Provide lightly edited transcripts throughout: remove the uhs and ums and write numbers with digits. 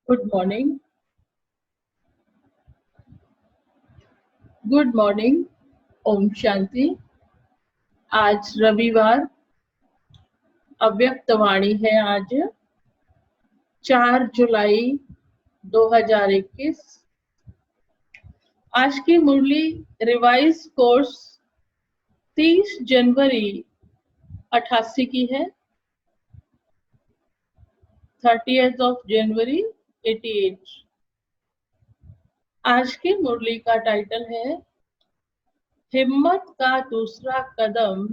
Good morning. Good morning. ओम शांति। आज रविवार, अव्यक्त वाणी है। आज 4 जुलाई 2021। आज की मुरली रिवाइज कोर्स 30 जनवरी 88 की है। 30th of January 88। आज की मुरली का टाइटल है हिम्मत का दूसरा कदम,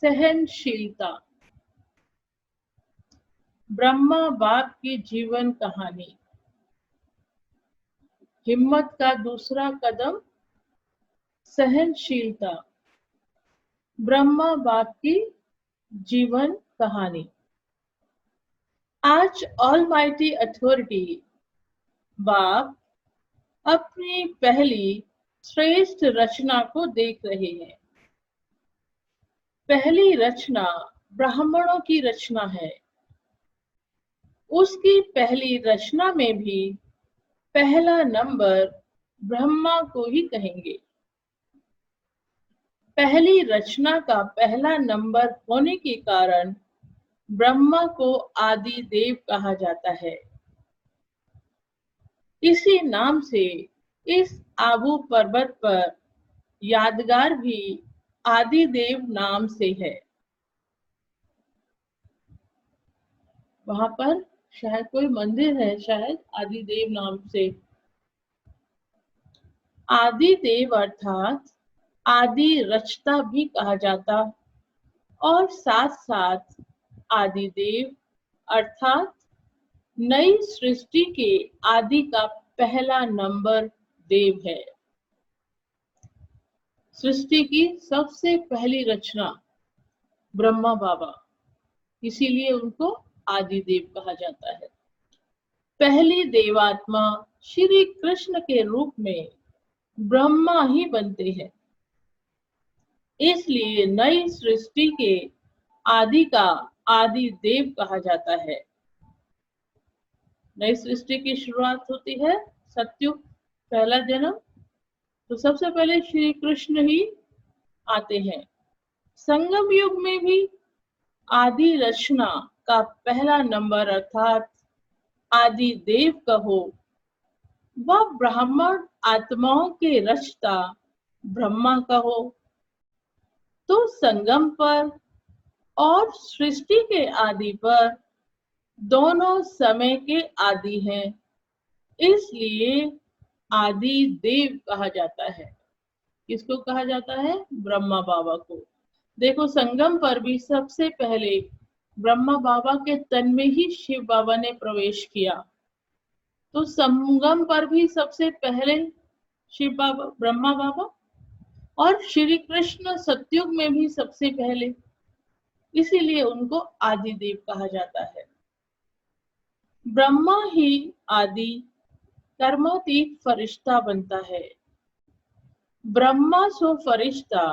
सहनशीलता। ब्रह्मा बाप की जीवन कहानी। हिम्मत का दूसरा कदम, सहनशीलता। ब्रह्मा बाप की जीवन कहानी। आज ऑलमाइटी अथॉरिटी बाप अपनी पहली श्रेष्ठ रचना को देख रहे हैं। पहली रचना ब्राह्मणों की रचना है। उसकी पहली रचना में भी पहला नंबर ब्रह्मा को ही कहेंगे। पहली रचना का पहला नंबर होने के कारण ब्रह्मा को आदि देव कहा जाता है। इसी नाम से इस आबू पर्वत पर यादगार भी आदि देव नाम से है। वहां पर शायद कोई मंदिर है, शायद आदि देव नाम से। आदि देव अर्थात आदि रचता भी कहा जाता और साथ साथ आदि देव अर्थात नई सृष्टि के आदि का पहला नंबर देव है। सृष्टि की सबसे पहली रचना ब्रह्मा बाबा, इसीलिए उनको आदि देव कहा जाता है। पहली देवात्मा श्री कृष्ण के रूप में ब्रह्मा ही बनते हैं। इसलिए नई सृष्टि के आदि का आदि देव कहा जाता है। नई सृष्टि की शुरुआत होती है सतयुग, पहला जन्म, तो सबसे पहले श्री कृष्ण ही आते हैं। संगम युग में भी आदि रचना का पहला नंबर अर्थात आदि देव कहो, वह ब्राह्मण आत्माओं के रचता ब्रह्मा कहो, तो संगम पर और सृष्टि के आदि पर दोनों समय के आदि हैं। इसलिए आदि देव कहा जाता है। किसको कहा जाता है? ब्रह्मा बाबा को। देखो, संगम पर भी सबसे पहले ब्रह्मा बाबा के तन में ही शिव बाबा ने प्रवेश किया, तो संगम पर भी सबसे पहले शिव बाबा, ब्रह्मा बाबा, और श्री कृष्ण सतयुग में भी सबसे पहले, इसीलिए उनको आदि देव कहा जाता है। ब्रह्मा ही आदि कर्मातीत फरिश्ता बनता है। ब्रह्मा सो फरिश्ता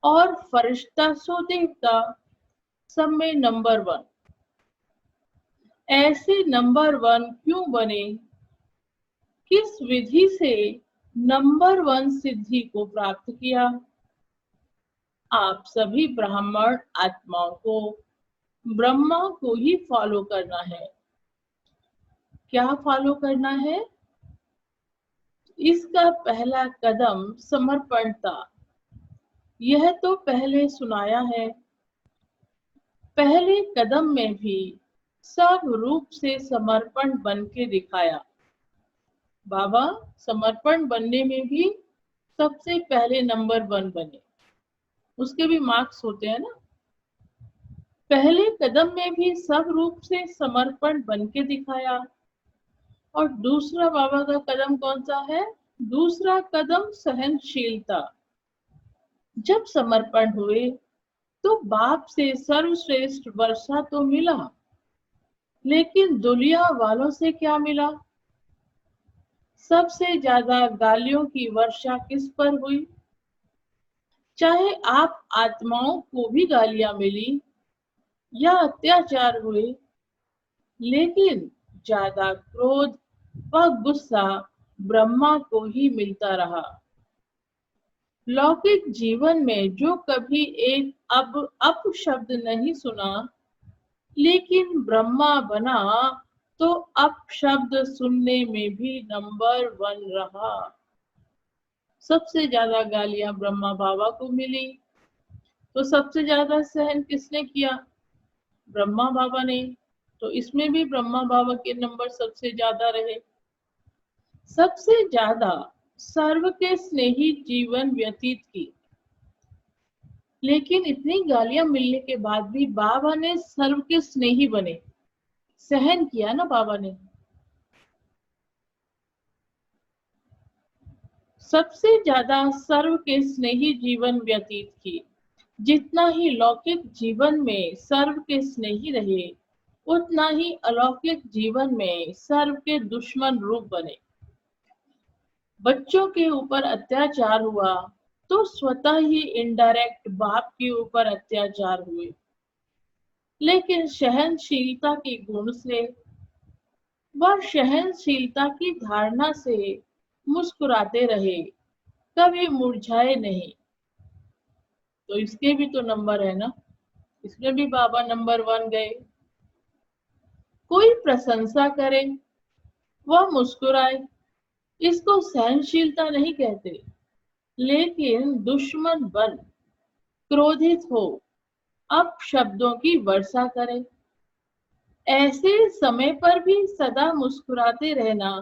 और फरिश्ता सो देवता, सब में नंबर 1। ऐसे नंबर 1 क्यों बने? किस विधि से नंबर 1 सिद्धि को प्राप्त किया? आप सभी ब्राह्मण आत्माओं को ब्रह्मा को ही फॉलो करना है। क्या फॉलो करना है? इसका पहला कदम समर्पण था। यह तो पहले सुनाया है। पहले कदम में भी सब रूप से समर्पण बन के दिखाया। बाबा समर्पण बनने में भी सबसे पहले नंबर 1 बने। उसके भी मार्क्स होते हैं ना। पहले कदम में भी सब रूप से समर्पण बन के दिखाया। और दूसरा बाबा का कदम कौन सा है? दूसरा कदम सहनशीलता। जब समर्पण हुए तो बाप से सर्वश्रेष्ठ वर्षा तो मिला, लेकिन दुनिया वालों से क्या मिला? सबसे ज्यादा गालियों की वर्षा किस पर हुई? चाहे आप आत्माओं को भी गालियां मिली या अत्याचार हुए, लेकिन ज्यादा क्रोध व गुस्सा ब्रह्मा को ही मिलता रहा। लौकिक जीवन में जो कभी एक अप शब्द नहीं सुना, लेकिन ब्रह्मा बना तो अप शब्द सुनने में भी नंबर 1 रहा। सबसे ज्यादा गालियां ब्रह्मा बाबा को मिली, तो सबसे ज्यादा सहन किसने किया? ब्रह्मा बाबा ने। तो इसमें भी ब्रह्मा बाबा के नंबर सबसे ज्यादा रहे। सबसे ज्यादा सर्व के स्नेही जीवन व्यतीत की, लेकिन इतनी गालियां मिलने के बाद भी बाबा ने सर्व के स्नेही बने, सहन किया ना बाबा ने। सबसे ज्यादा सर्व के स्नेही जीवन व्यतीत की, जितना ही लौकिक जीवन में सर्व के स्नेही रहे, उतना ही अलौकिक जीवन में सर्व के दुश्मन रूप बने। बच्चों के ऊपर अत्याचार हुआ तो स्वतः ही इनडायरेक्ट बाप के ऊपर अत्याचार हुए, लेकिन सहनशीलता के गुण से व सहनशीलता की धारणा से मुस्कुराते रहे, कभी मुरझाए नहीं। तो इसके भी तो नंबर है ना, इसमें भी बाबा नंबर 1 गए। कोई प्रशंसा करे वह मुस्कुराए, इसको सहनशीलता नहीं कहते, लेकिन दुश्मन बन क्रोधित हो अपशब्दों की वर्षा करे, ऐसे समय पर भी सदा मुस्कुराते रहना,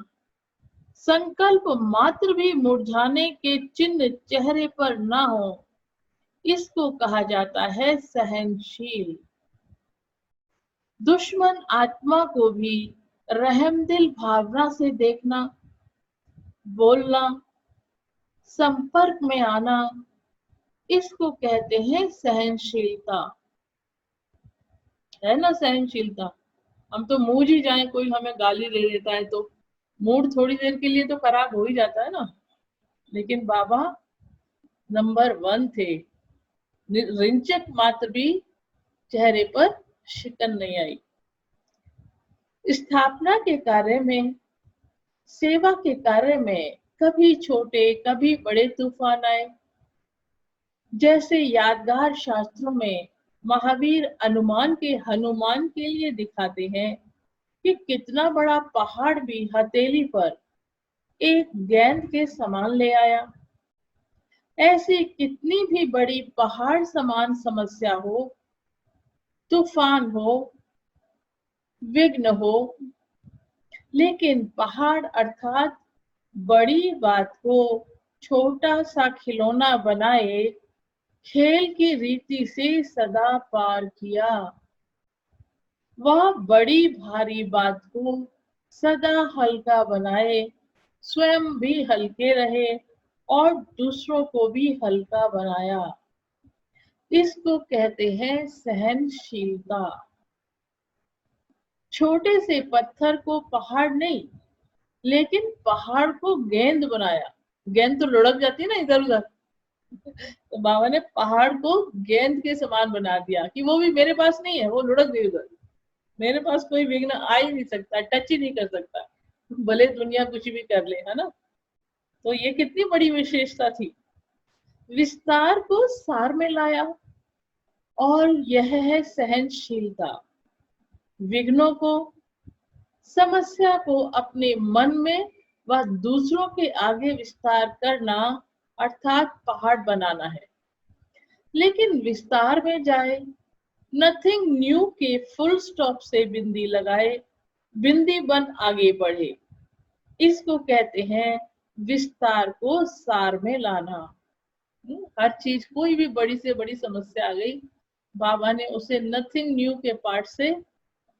संकल्प मात्र भी मुरझाने के चिन्ह चेहरे पर ना हो, इसको कहा जाता है सहनशील। दुश्मन आत्मा को भी रहमदिल भावना से देखना, बोलना, संपर्क में आना, इसको कहते हैं सहनशीलता। है ना सहनशीलता। हम तो मूड ही जाए, कोई हमें गाली दे देता है तो मूड थोड़ी देर के लिए तो खराब हो ही जाता है ना, लेकिन बाबा नंबर 1 थे। रिंचक मात्र भी चेहरे पर शिकन नहीं आई। स्थापना के कार्य में, सेवा के कार्य में कभी छोटे कभी बड़े तूफान आए। जैसे यादगार शास्त्रों में महावीर अनुमान के हनुमान के लिए दिखाते हैं कि कितना बड़ा पहाड़ भी हथेली पर एक गेंद के समान ले आया। ऐसी कितनी भी बड़ी पहाड़ समान समस्या हो, तूफान हो, विघ्न हो, लेकिन पहाड़ अर्थात बड़ी बात को छोटा सा खिलौना बनाए खेल की रीति से सदा पार किया। वह बड़ी भारी बात को सदा हल्का बनाए, स्वयं भी हल्के रहे और दूसरों को भी हल्का बनाया। इसको कहते हैं सहनशीलता। छोटे से पत्थर को पहाड़ नहीं, लेकिन पहाड़ को गेंद बनाया। गेंद तो लुढ़क जाती है ना इधर उधर, तो बाबा ने पहाड़ को गेंद के समान बना दिया कि वो भी मेरे पास नहीं है, वो लुढ़क गई उधर, मेरे पास कोई विघ्न आ ही नहीं सकता, टच ही नहीं कर सकता, भले दुनिया कुछ भी कर ले, है ना। तो ये कितनी बड़ी विशेषता थी। विस्तार को सार में लाया, और यह है सहनशीलता। विघ्नों को, समस्या को अपने मन में व दूसरों के आगे विस्तार करना अर्थात पहाड़ बनाना है। लेकिन विस्तार में जाए, नथिंग न्यू के फुल स्टॉप से बिंदी लगाए, बिंदी बन आगे बढ़े, इसको कहते हैं विस्तार को सार में लाना। हर चीज, कोई भी बड़ी से बड़ी समस्या आ गई, बाबा ने उसे नथिंग न्यू के पार्ट से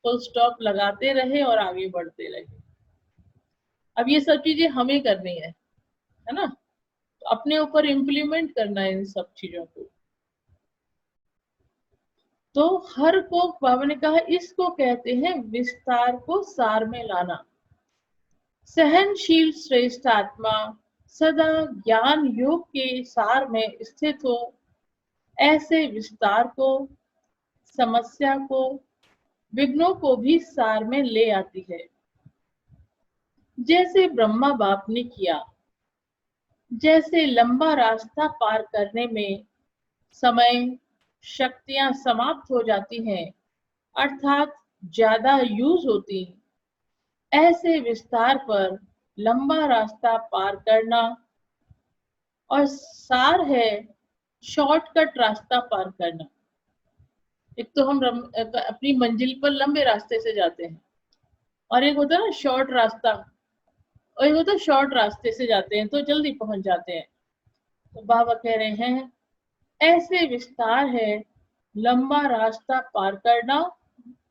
फुल स्टॉप लगाते रहे और आगे बढ़ते रहे। अब ये सब चीजें हमें करनी है ना, तो अपने ऊपर इम्प्लीमेंट करना है इन सब चीजों को। तो हर को बाबा ने कहा इसको कहते हैं विस्तार को सार में लाना। सहनशील श्रेष्ठ आत्मा सदा ज्ञान योग के सार में स्थित हो, ऐसे विस्तार को, समस्या को, विघ्नों को भी सार में ले आती है। जैसे ब्रह्मा बाप ने किया। जैसे लंबा रास्ता पार करने में समय, शक्तियां समाप्त हो जाती हैं, अर्थात ज्यादा यूज होती, ऐसे विस्तार पर लंबा रास्ता पार करना और सार है शॉर्टकट रास्ता पार करना। एक तो हम अपनी मंजिल पर लंबे रास्ते से जाते हैं, और एक होता है ना शॉर्ट रास्ता, और एक होता है शॉर्ट रास्ते से जाते हैं तो जल्दी पहुंच जाते हैं। तो बाबा कह रहे हैं ऐसे विस्तार है लंबा रास्ता पार करना,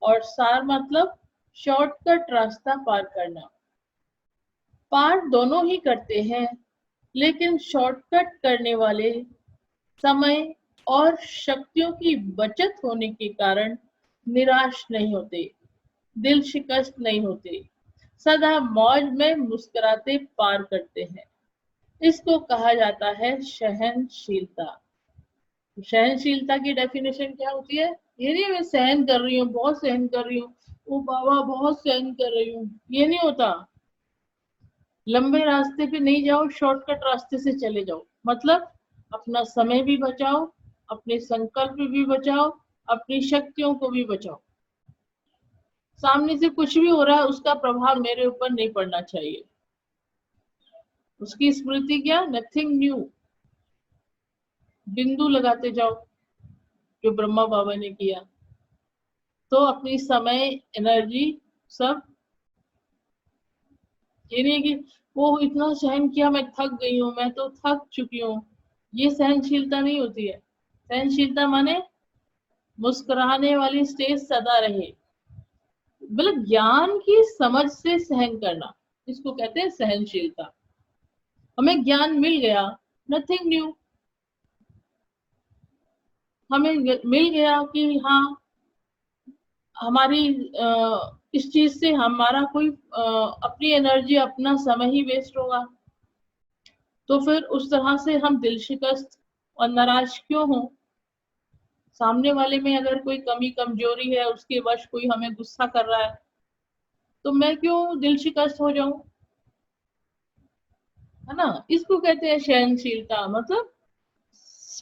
और सार मतलब शॉर्टकट रास्ता पार करना। पार दोनों ही करते हैं, लेकिन शॉर्टकट करने वाले समय और शक्तियों की बचत होने के कारण निराश नहीं होते, दिल शिकस्त नहीं होते, सदा मौज में मुस्कुराते पार करते हैं। इसको कहा जाता है सहनशीलता। सहनशीलता की डेफिनेशन क्या होती है? ये नहीं मैं सहन कर रही हूँ, बहुत सहन कर रही हूँ, ओ बाबा बहुत सहन कर रही हूँ, ये नहीं होता। लंबे रास्ते पे नहीं जाओ, शॉर्टकट रास्ते से चले जाओ। मतलब अपना समय भी बचाओ, अपने संकल्प भी बचाओ, अपनी शक्तियों को भी बचाओ। सामने से कुछ भी हो रहा है उसका प्रभाव मेरे ऊपर नहीं पड़ना चाहिए। उसकी स्मृति क्या? Nothing new. बिंदु लगाते जाओ जो ब्रह्मा बाबा ने किया। तो अपनी समय, एनर्जी सब, ये नहीं कि वो इतना सहन किया मैं थक गई हूँ, मैं तो थक चुकी हूँ, ये सहनशीलता नहीं होती है। सहनशीलता माने मुस्कुराने वाली स्टेज सदा रहे, मतलब ज्ञान की समझ से सहन करना, इसको कहते हैं सहनशीलता। हमें ज्ञान मिल गया, नथिंग न्यू। हमें मिल गया कि हाँ हमारी इस चीज से हमारा कोई अपनी एनर्जी, अपना समय ही वेस्ट होगा, तो फिर उस तरह से हम दिल शिकस्त और नाराज क्यों हो? सामने वाले में अगर कोई कमी कमजोरी है, उसके वश कोई हमें गुस्सा कर रहा है, तो मैं क्यों दिल शिकस्त हो जाऊं? है ना? इसको कहते हैं सहनशीलता। मतलब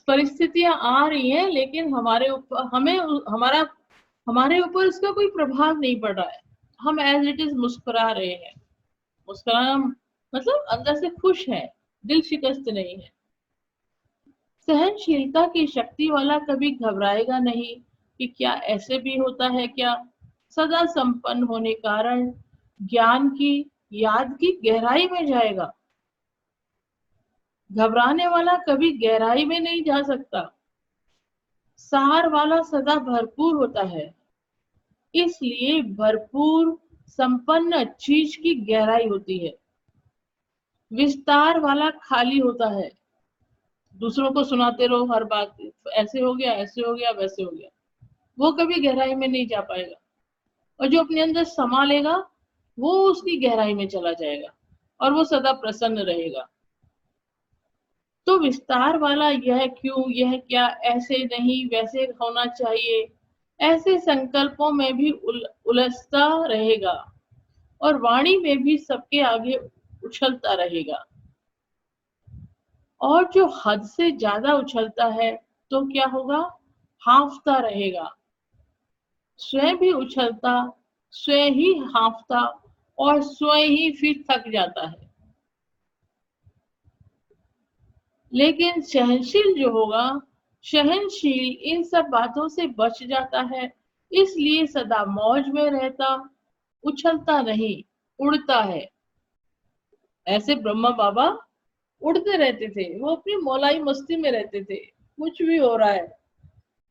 परिस्थितियां आ रही हैं, लेकिन हमारे ऊपर हमें हमारा हमारे ऊपर उसका कोई प्रभाव नहीं पड़ रहा है। हम एज इट इज मुस्कुरा रहे हैं। मुस्कुराना मतलब अंदर से खुश है, दिल शिकस्त नहीं है। सहनशीलता की शक्ति वाला कभी घबराएगा नहीं कि क्या ऐसे भी होता है क्या। सदा संपन्न होने कारण ज्ञान की याद की गहराई में जाएगा। घबराने वाला कभी गहराई में नहीं जा सकता। सार वाला सदा भरपूर होता है। इसलिए भरपूर संपन्न चीज की गहराई होती है। विस्तार वाला खाली होता है। दूसरों को सुनाते रहो हर बात, ऐसे हो गया, ऐसे हो गया, वैसे हो गया, वो कभी गहराई में नहीं जा पाएगा। और जो अपने अंदर समा लेगा वो उसकी गहराई में चला जाएगा, और वो सदा प्रसन्न रहेगा। तो विस्तार वाला यह क्यों, यह क्या, ऐसे नहीं वैसे होना चाहिए, ऐसे संकल्पों में भी उलझता रहेगा, और वाणी में भी सबके आगे उछलता रहेगा। और जो हद से ज्यादा उछलता है तो क्या होगा? हाँफता रहेगा। स्वयं भी उछलता, स्वयं ही हाँफता, और स्वयं ही फिर थक जाता है। लेकिन सहनशील जो होगा, सहनशील इन सब बातों से बच जाता है। इसलिए सदा मौज में रहता, उछलता नहीं, उड़ता है। ऐसे ब्रह्मा बाबा उड़ते रहते थे, वो अपनी मौलाई मस्ती में रहते थे। कुछ भी हो रहा है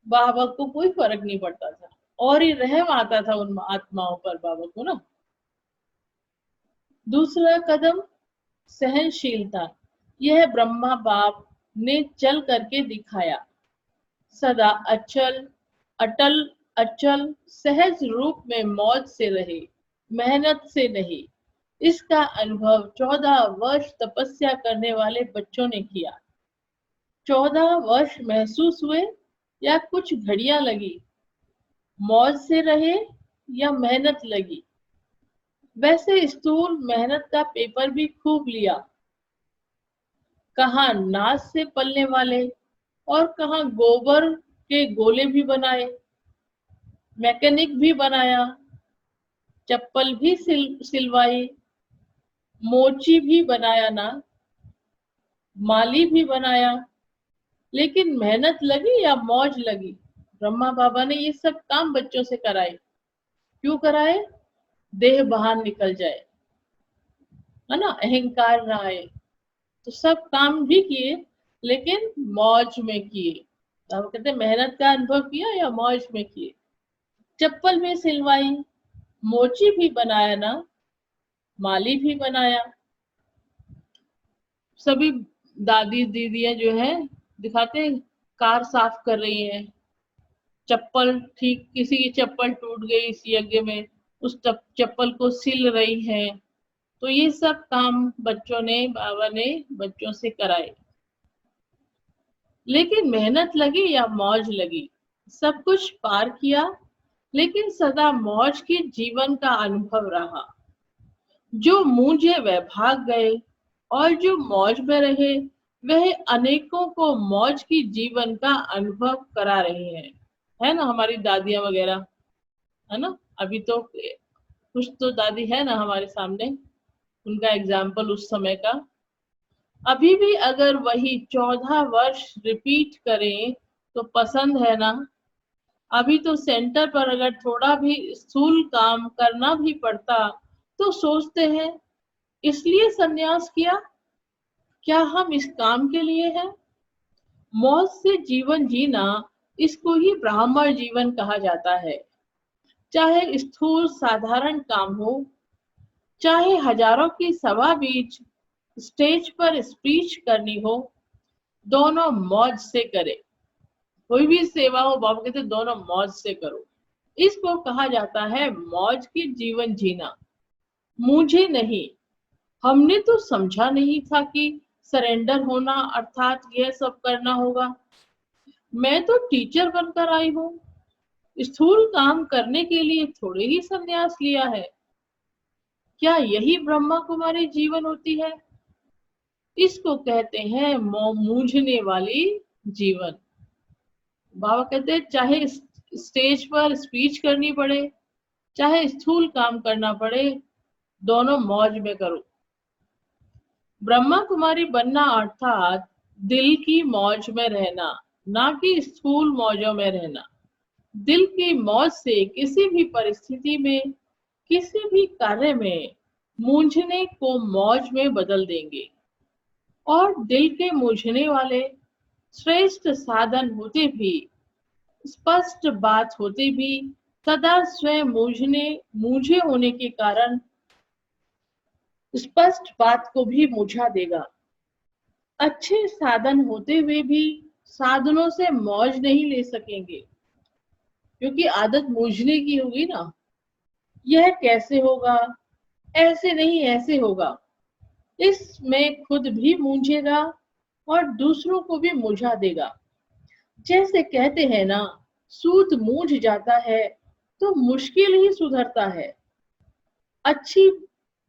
बाबा को कोई फर्क नहीं पड़ता था, और ही रहम आता था उन आत्माओं पर बाबा को ना। दूसरा कदम सहनशीलता। यह ब्रह्मा बाप ने चल करके दिखाया। सदा अचल, अटल, अचल सहज रूप में मौज से रहे, मेहनत से नहीं। इसका अनुभव 14 वर्ष तपस्या करने वाले बच्चों ने किया। 14 वर्ष महसूस हुए या कुछ घड़ियां लगी, मौज से रहे या मेहनत लगी। वैसे स्थूल मेहनत का पेपर भी खूब लिया, कहाँ नाच से पलने वाले और कहाँ गोबर के गोले भी बनाए, मैकेनिक भी बनाया, चप्पल भी सिलवाई, मोची भी बनाया ना, माली भी बनाया। लेकिन मेहनत लगी या मौज लगी, ब्रह्मा बाबा ने ये सब काम बच्चों से कराए। क्यों कराए? देह बाहर निकल जाए, है ना, अहंकार ना आए। तो सब काम भी किए, लेकिन मौज में किए। तो हम कहते हैं मेहनत का अनुभव किया या मौज में किए। चप्पल भी सिलवाई, मोची भी बनाया ना, माली भी बनाया। सभी दादी दीदियां जो है दिखाते हैं, कार साफ कर रही हैं, चप्पल ठीक, किसी की चप्पल टूट गई इस यज्ञ में, उस चप्पल को सिल रही हैं। तो ये सब काम बच्चों ने, बाबा ने बच्चों से कराए। लेकिन मेहनत लगी या मौज लगी, सब कुछ पार किया, लेकिन सदा मौज के जीवन का अनुभव रहा। जो मूंझे वह भाग गए और जो मौज में रहे वह अनेकों को मौज की जीवन का अनुभव करा रहे हैं। है ना हमारी दादियां वगैरह, है ना। अभी तो कुछ तो दादी है ना हमारे सामने, उनका एग्जाम्पल उस समय का। अभी भी अगर वही 14 वर्ष रिपीट करें तो पसंद है ना। अभी तो सेंटर पर अगर थोड़ा भी स्थूल काम करना भी पड़ता तो सोचते हैं, इसलिए संन्यास किया, क्या हम इस काम के लिए हैं? मौज से जीवन जीना, इसको ही ब्राह्मण जीवन कहा जाता है। चाहे स्थूल साधारण काम हो, चाहे हजारों की सभा बीच स्टेज पर स्पीच करनी हो, दोनों मौज से करे। कोई भी सेवा हो, बाबा कहते दोनों मौज से करो। इसको कहा जाता है मौज की जीवन जीना। मुझे नहीं, हमने तो समझा नहीं था कि सरेंडर होना अर्थात यह सब करना होगा। मैं तो टीचर बनकर आई हूँ, स्थूल काम करने के लिए थोड़े ही संन्यास लिया है। क्या यही ब्रह्मा कुमारी जीवन होती है? इसको कहते हैं मूंझने वाली जीवन। बाबा कहते हैं चाहे स्टेज पर स्पीच करनी पड़े, चाहे स्थूल काम करना पड़े, दोनों मौज में करो। ब्रह्मा कुमारी बनना अर्थात दिल की मौज में रहना, ना कि स्थूल मौजों में रहना। दिल की मौज से किसी भी परिस्थिति में, किसी भी कार्य में मूंझने को मौज में बदल देंगे। और दिल के मूंझने वाले श्रेष्ठ साधन होते भी, स्पष्ट बात होते भी, सदा स्वयं मूझे होने के कारण स्पष्ट बात को भी मुझा देगा। अच्छे साधन होते हुए भी साधनों से मौज नहीं ले सकेंगे, क्योंकि आदत मूझने की होगी ना। यह कैसे होगा, ऐसे नहीं ऐसे होगा, इसमें खुद भी मूंझेगा और दूसरों को भी मुझा देगा। जैसे कहते हैं ना, सूत मूझ जाता है तो मुश्किल ही सुधरता है। अच्छी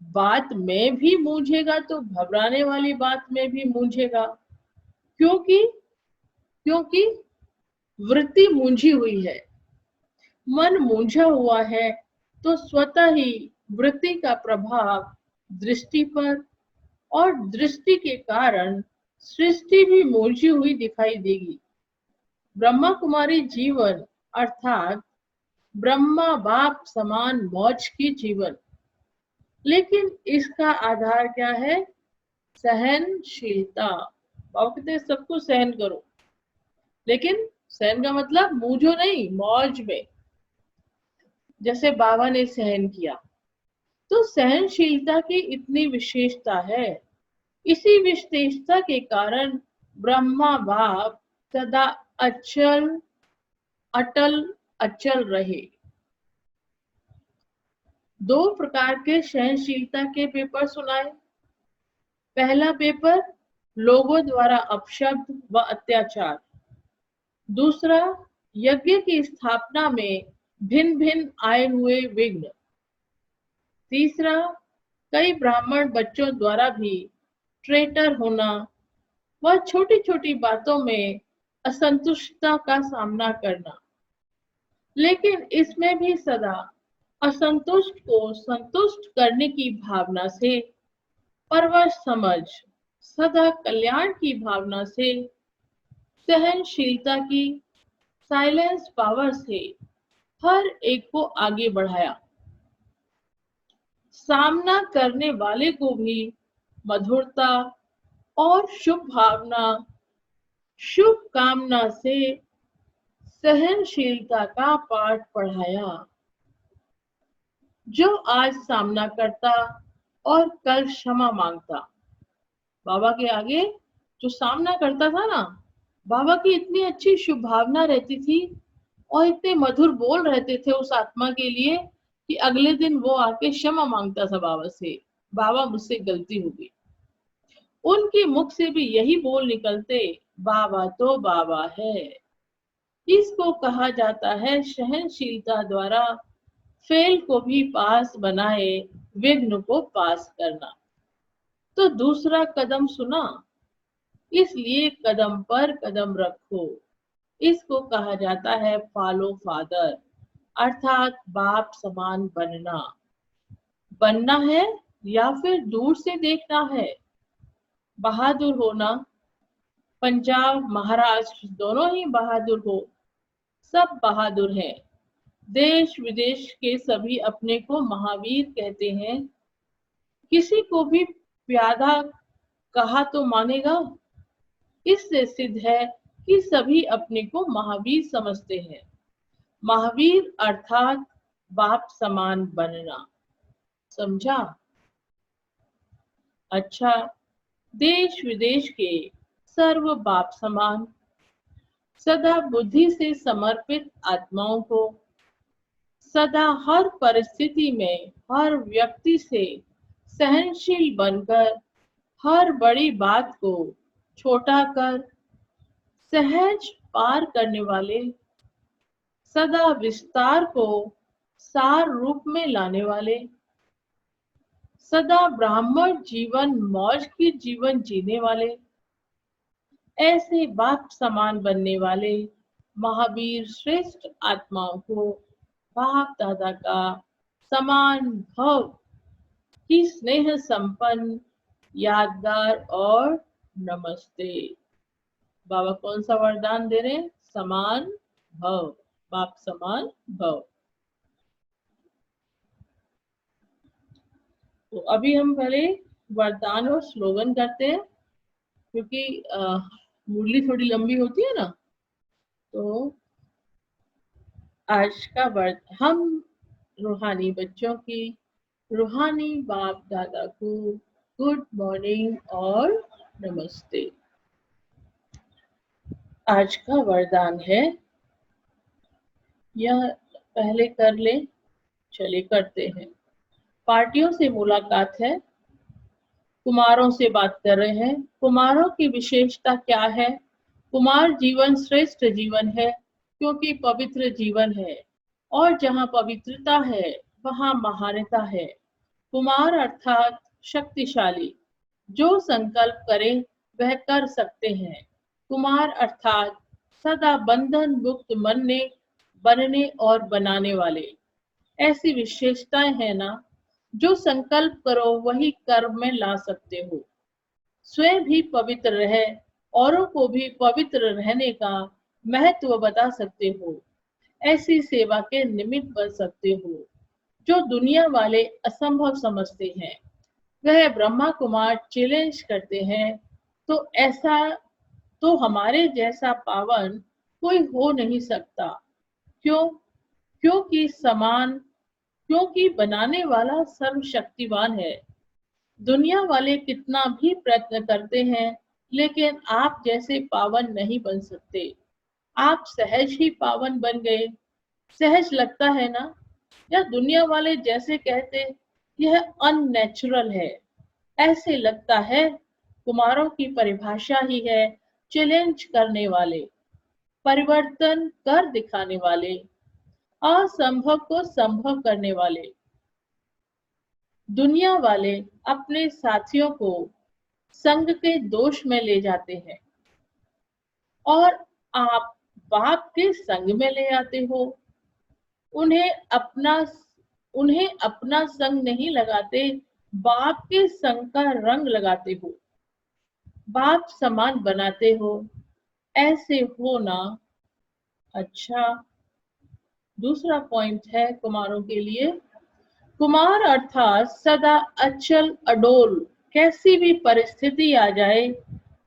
बात में भी मूझेगा तो घबराने वाली बात में भी मूझेगा। क्योंकि क्योंकि वृत्ति मूंझी हुई है, मन मूंझा हुआ है, तो स्वतः ही वृत्ति का प्रभाव दृष्टि पर, और दृष्टि के कारण सृष्टि भी मूंझी हुई दिखाई देगी। ब्रह्मा कुमारी जीवन अर्थात ब्रह्मा बाप समान मौज की जीवन। लेकिन इसका आधार क्या है? सहनशीलता। बाबा कहते हैं सब कुछ सहन करो, लेकिन सहन का मतलब मूझो नहीं, मौज में। जैसे बाबा ने सहन किया, तो सहनशीलता की इतनी विशेषता है। इसी विशेषता के कारण ब्रह्मा बाप सदा अचल अटल अचल रहे। दो प्रकार के सहनशीलता के पेपर सुनाए। पहला पेपर लोगों द्वारा अपशब्द व अत्याचार, दूसरा यज्ञ की स्थापना में भिन्न भिन्न आए हुए विघ्न, तीसरा, कई ब्राह्मण बच्चों द्वारा भी ट्रेटर होना व छोटी छोटी बातों में असंतुष्टता का सामना करना, लेकिन इसमें भी सदा असंतुष्ट को संतुष्ट करने की भावना से, परवश समझ, सदा कल्याण की भावना से, सहनशीलता की साइलेंस पावर से हर एक को आगे बढ़ाया। सामना करने वाले को भी मधुरता और शुभ कामना से सहनशीलता का पाठ पढ़ाया। जो आज सामना करता और कल क्षमा मांगता। बाबा के आगे जो सामना करता था ना, बाबा की इतनी अच्छी शुभ भावना रहती थी और इतने मधुर बोल रहते थे उस आत्मा के लिए कि अगले दिन वो आके क्षमा मांगता था बाबा से, बाबा मुझसे गलती हो गई। उनके मुख से भी यही बोल निकलते, बाबा तो बाबा है। इसको कहा जाता है सहनशीलता द्वारा फेल को भी पास बनाए, विघ्न को पास करना। तो दूसरा कदम सुना, इसलिए कदम पर कदम रखो। इसको कहा जाता है फॉलो फादर, अर्थात बाप समान बनना। बनना है या फिर दूर से देखना है। बहादुर होना, पंजाब महाराष्ट्र दोनों ही बहादुर हो, सब बहादुर हैं। देश विदेश के सभी अपने को महावीर कहते हैं। किसी को भी प्यादा कहा तो मानेगा। इससे सिद्ध है कि सभी अपने को महावीर समझते हैं। महावीर अर्थात बाप समान बनना। समझा? अच्छा, देश विदेश के सर्व बाप समान, सदा बुद्धि से समर्पित आत्माओं को सदा हर परिस्थिति में हर व्यक्ति से सहनशील बनकर हर बड़ी बात को छोटा कर सहज पार करने वाले, सदा विस्तार को सार रूप में लाने वाले, सदा ब्राह्मण जीवन मौज की जीवन जीने वाले, ऐसे बाप समान बनने वाले महावीर श्रेष्ठ आत्माओं को बाप दादा का समान भव की स्नेह संपन्न यादगार और नमस्ते। बाबा कौन सा वरदान दे रहे हैं? समान भव, बाप समान भव। तो अभी हम पहले वरदान और स्लोगन करते हैं, क्योंकि मुरली थोड़ी लंबी होती है ना। तो आज का हम रूहानी बच्चों की रूहानी बाप दादा को गुड मॉर्निंग और नमस्ते। आज का वरदान है, यह पहले कर ले, चले करते हैं। पार्टियों से मुलाकात है, कुमारों से बात कर रहे हैं। कुमारों की विशेषता क्या है? कुमार जीवन श्रेष्ठ जीवन है, क्योंकि पवित्र जीवन है, और जहाँ पवित्रता है वहाँ महानता है। कुमार अर्थात शक्तिशाली, जो संकल्प करें वह कर सकते हैं। कुमार अर्थात सदा बंधन मुक्त बनने और बनाने वाले। ऐसी विशेषताएं हैं ना, जो संकल्प करो वही कर्म में ला सकते हो। स्वयं भी पवित्र रहे, औरों को भी पवित्र रहने का महत्व बता सकते हो। ऐसी सेवा के निमित्त बन सकते हो जो दुनिया वाले असंभव समझते हैं। वह ब्रह्मा कुमार चैलेंज करते हैं, तो ऐसा तो हमारे जैसा पावन कोई हो नहीं सकता। क्यों? क्योंकि बनाने वाला सर्वशक्तिवान है। दुनिया वाले कितना भी प्रयत्न करते हैं, लेकिन आप जैसे पावन नहीं बन सकते। आप सहज ही पावन बन गए। सहज लगता है ना? या दुनिया वाले जैसे कहते यह अननेचुरल है, ऐसे लगता है। कुमारों की परिभाषा ही है चैलेंज करने वाले, परिवर्तन कर दिखाने वाले, असंभव को संभव करने वाले। दुनिया वाले अपने साथियों को संग के दोष में ले जाते हैं और आप बाप के संग में ले आते हो। उन्हें अपना उन्हें अपना संग नहीं लगाते, बाप के संग का रंग लगाते हो, बाप समान बनाते हो। ऐसे हो ना। अच्छा, दूसरा पॉइंट है कुमारों के लिए। कुमार अर्थात सदा अचल अडोल, कैसी भी परिस्थिति आ जाए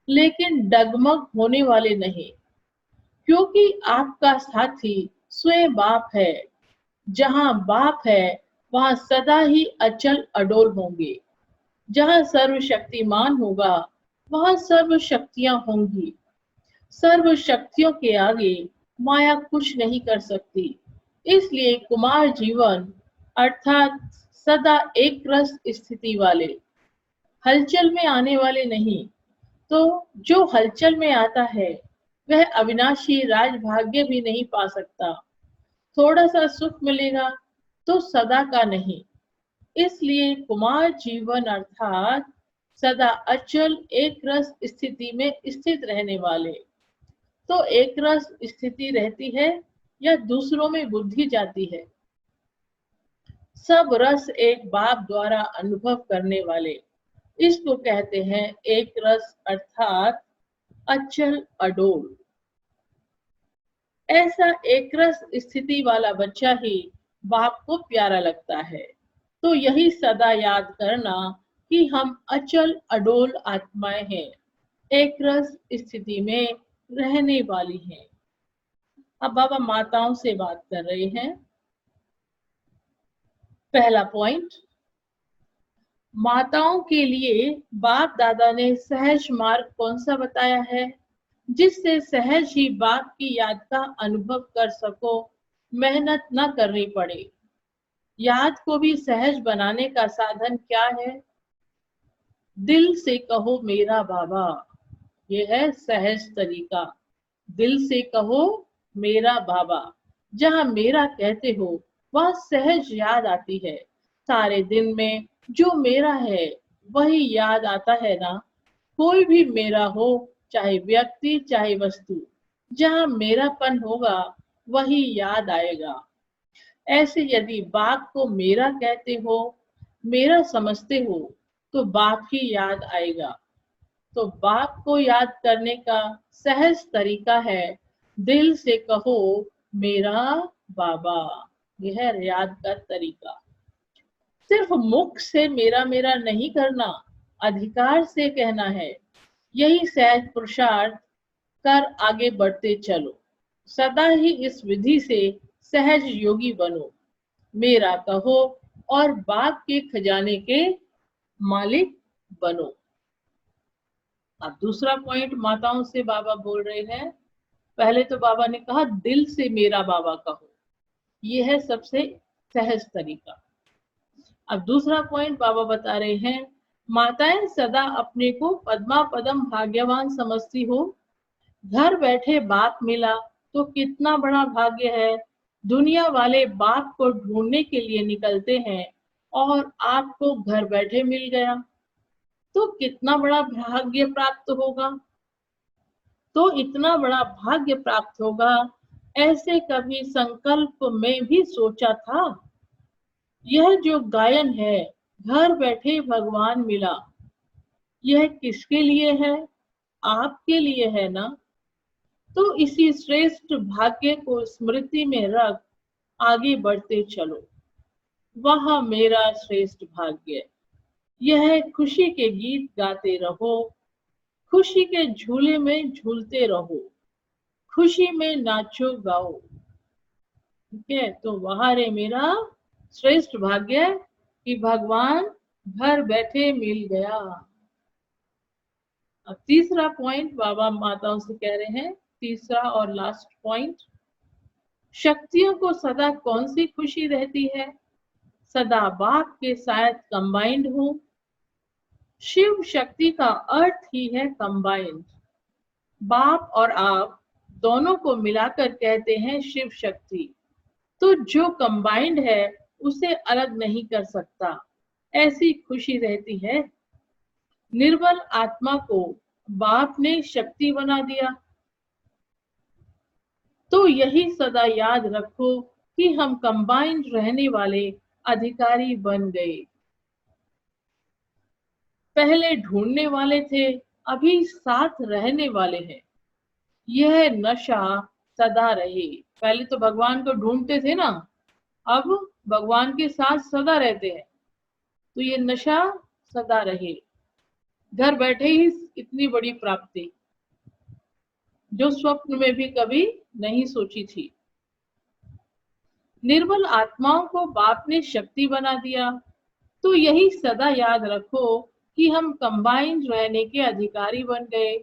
लेकिन डगमग होने वाले नहीं, क्योंकि आपका साथी स्वयं बाप है। जहां बाप है वहां सदा ही अचल अडोल होंगे। जहां सर्वशक्तिमान होगा वहां सर्व शक्तियां होंगी। सर्व शक्तियों के आगे माया कुछ नहीं कर सकती। इसलिए कुमार जीवन अर्थात सदा एक रस स्थिति वाले, हलचल में आने वाले नहीं। तो जो हलचल में आता है वह अविनाशी राजभाग्य भी नहीं पा सकता। थोड़ा सा सुख मिलेगा तो सदा का नहीं। इसलिए कुमार जीवन अर्थात सदा अचल एक रस स्थिति में स्थित रहने वाले। तो एक रस स्थिति रहती है या दूसरों में बुद्धि जाती है। सब रस एक बाप द्वारा अनुभव करने वाले, इसको कहते हैं एक रस अर्थात अचल अडोल। ऐसा एक रस स्थिति वाला बच्चा ही बाप को प्यारा लगता है। तो यही सदा याद करना कि हम अचल अडोल आत्माएं हैं, एक रस स्थिति में रहने वाली हैं। अब बाबा माताओं से बात कर रहे हैं। पहला पॉइंट, माताओं के लिए बाप दादा ने सहज मार्ग कौन सा बताया है, जिससे सहज ही बाप की याद का अनुभव कर सको, मेहनत न करनी पड़े। याद को भी सहज बनाने का साधन क्या है? दिल से कहो मेरा बाबा, ये है सहज तरीका। दिल से कहो मेरा बाबा। जहां मेरा कहते हो वह सहज याद आती है। सारे दिन में जो मेरा है वही याद आता है ना। कोई भी मेरा हो, चाहे व्यक्ति चाहे वस्तु, जहां मेरापन होगा वही याद आएगा। ऐसे यदि बाप को मेरा कहते हो, मेरा समझते हो, तो बाप ही याद आएगा। तो बाप को याद करने का सहज तरीका है दिल से कहो मेरा बाबा। यह है याद का तरीका। सिर्फ मुख से मेरा मेरा नहीं करना, अधिकार से कहना है। यही सहज पुरुषार्थ कर आगे बढ़ते चलो। सदा ही इस विधि से सहज योगी बनो। मेरा कहो और बाप के खजाने के मालिक बनो। अब दूसरा पॉइंट माताओं से बाबा बोल रहे हैं। पहले तो बाबा ने कहा दिल से मेरा बाबा कहो, यह है सबसे सहज तरीका। अब दूसरा पॉइंट बाबा बता रहे हैं, माताएं सदा अपने को पद्मा पदम भाग्यवान समझती हो। घर बैठे बाप मिला तो कितना बड़ा भाग्य है। दुनिया वाले बाप को ढूंढने के लिए निकलते हैं और आपको घर बैठे मिल गया तो कितना बड़ा भाग्य प्राप्त होगा। तो इतना बड़ा भाग्य प्राप्त होगा, ऐसे कभी संकल्प में भी सोचा था? यह जो गायन है, घर बैठे भगवान मिला, यह किसके लिए है? आपके लिए है ना। तो इसी श्रेष्ठ भाग्य को स्मृति में रख आगे बढ़ते चलो। वह मेरा श्रेष्ठ भाग्य, यह खुशी के गीत गाते रहो, खुशी के झूले में झूलते रहो, खुशी में नाचो गाओ। ठीक है, तो वह रे मेरा श्रेष्ठ भाग्य कि भगवान घर बैठे मिल गया। अब तीसरा पॉइंट बाबा माताओं से कह रहे हैं, तीसरा और लास्ट पॉइंट, शक्तियों को सदा कौन सी खुशी रहती है? सदा बाप के साथ कंबाइंड हो। शिव शक्ति का अर्थ ही है कंबाइंड। बाप और आप दोनों को मिलाकर कहते हैं शिव शक्ति। तो जो कंबाइंड है उसे अलग नहीं कर सकता। ऐसी खुशी रहती है। निर्बल आत्मा को बाप ने शक्ति बना दिया। तो यही सदा याद रखो कि हम कंबाइंड रहने वाले अधिकारी बन गए। पहले ढूंढने वाले थे, अभी साथ रहने वाले हैं। यह नशा सदा रहे। पहले तो भगवान को ढूंढते थे ना, अब भगवान के साथ सदा रहते हैं। तो ये नशा सदा रहे। घर बैठे ही इतनी बड़ी प्राप्ति, जो स्वप्न में भी कभी नहीं सोची थी। निर्बल आत्माओं को बाप ने शक्ति बना दिया। तो यही सदा याद रखो कि हम कंबाइंड रहने के अधिकारी बन गए।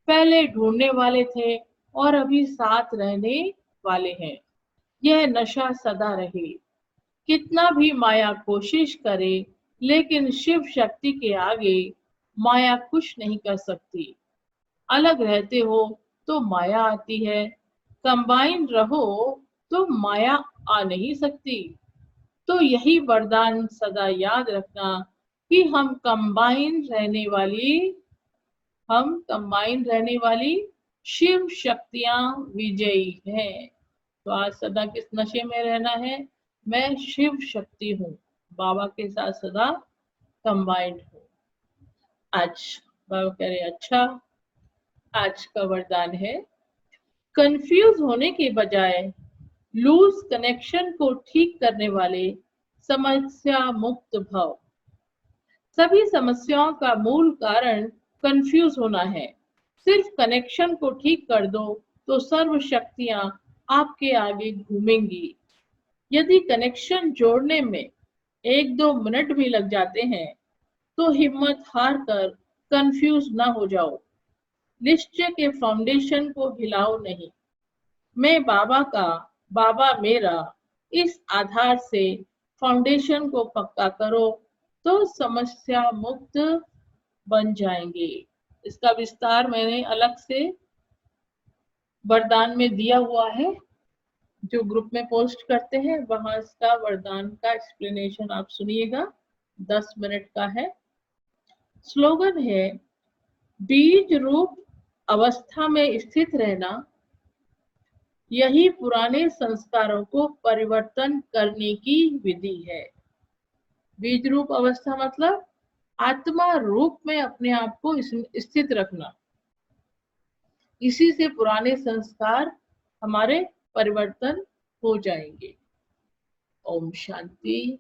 पहले ढूंढने वाले थे और अभी साथ रहने वाले हैं। यह नशा सदा रहे। कितना भी माया कोशिश करे, लेकिन शिव शक्ति के आगे माया कुछ नहीं कर सकती। अलग रहते हो तो माया आती है, कंबाइंड रहो तो माया आ नहीं सकती। तो यही वरदान सदा याद रखना कि हम कंबाइंड रहने वाली शिव शक्तियां विजयी हैं। तो आज सदा किस नशे में रहना है? मैं शिव शक्ति हूँ, बाबा के साथ सदा कंबाइंड हूँ। आज बाबा कह रहे अच्छा, आज का वरदान है, कंफ्यूज होने के बजाय लूज कनेक्शन को ठीक करने वाले समस्या मुक्त भव। सभी समस्याओं का मूल कारण कंफ्यूज होना है। सिर्फ कनेक्शन को ठीक कर दो तो सर्व शक्तियां आपके आगे घूमेंगी। यदि कनेक्शन जोड़ने में 1-2 मिनट भी लग जाते हैं तो हिम्मत हार कर कंफ्यूज ना हो जाओ। निश्चय के फाउंडेशन को हिलाओ नहीं। मैं बाबा का, बाबा मेरा, इस आधार से फाउंडेशन को पक्का करो तो समस्या मुक्त बन जाएंगे। इसका विस्तार मैंने अलग से वरदान में दिया हुआ है, जो ग्रुप में पोस्ट करते हैं, वहां इसका वरदान का एक्सप्लेनेशन आप सुनिएगा। 10 मिनट का है। स्लोगन है, बीज रूप अवस्था में स्थित रहना, यही पुराने संस्कारों को परिवर्तन करने की विधि है। बीज रूप अवस्था मतलब आत्मा रूप में अपने आप को स्थित रखना। इसी से पुराने संस्कार हमारे परिवर्तन हो जाएंगे। ओम शांति।